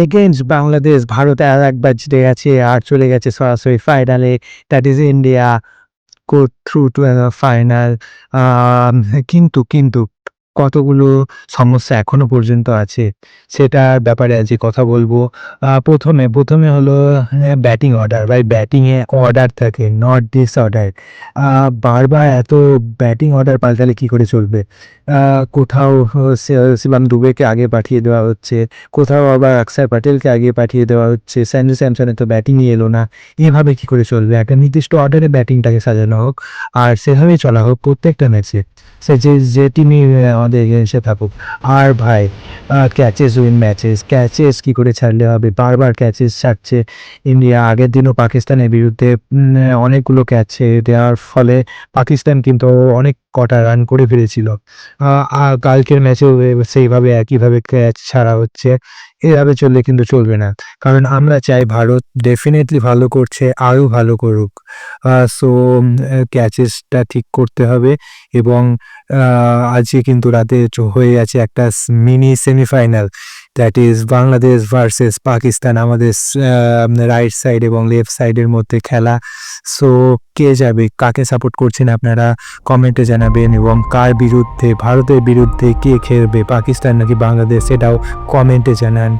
Against Bangladesh, ভারতে আরেকবার জিতে গেছে আর চলে গেছে সরাসরি ফাইনালে। That is India go through to a final. আম কিন্তু কতগুলো সমস্যা এখনো পর্যন্ত আছে। সেটার ব্যাপারে আজকে কথা বলবো। ১ম এ হলো ব্যাটিং অর্ডার। ভাই ব্যাটিং এ অর্ডার থাকে, নট ডিসঅর্ডার। বারবার এত ব্যাটিং অর্ডার পাল্টালে কি করে চলবে? আ কোথাও শিবম দুবেকে আগে পাঠিয়ে দেওয়া হচ্ছে, কোথাও আবার অক্ষর প্যাটেলকে আগে পাঠিয়ে দেওয়া হচ্ছে। সঞ্জু স্যামসনের তো ব্যাটিংই এলো না। এভাবে কি করে চলবে? একটা নির্দিষ্ট অর্ডারে ব্যাটিংটাকে সাজানো হোক। আর সেভাবেই চলা হোক প্রত্যেকটা ম্যাচে। সে যে টিমই আমাদের এগেইনস্টে থাকুক। আর ভাই ক্যাচেস উইন ম্যাচেস। ক্যাচেস কি করে ছাড়লে হবে? বারবার ক্যাচেস ছাড়ছে ইন্ডিয়া। আগের দিনও পাকিস্তানের বিরুদ্ধে অনেকগুলো ক্যাচ ছেড়ে দেওয়ার ফলে পাকিস্তান কিন্তু অনেক কটা রান করে ফেলেছিল। কালকের ম্যাচেও সেইভাবে একইভাবে ক্যাচ ছাড়া হচ্ছে। এভাবে চললে কিন্তু চলবে না। কারণ আমরা চাই ভারত ডেফিনিটলি ভালো করছে, আরও ভালো করুক। সো ক্যাচেসটা ঠিক করতে হবে এবং আজকে কিন্তু রাতে হয়ে আছে একটা mini semifinal. That is Bangladesh versus Pakistan. আমাদের রাইট সাইড এবং লেফট সাইডের মধ্যে খেলা। সো কে যাবে? কাকে সাপোর্ট করছেন আপনারা কমেন্টে জানাবেন এবং কার বিরুদ্ধে, ভারতের বিরুদ্ধে কে খেলবে? পাকিস্তান নাকি বাংলাদেশ? সেটাও কমেন্টে জানান।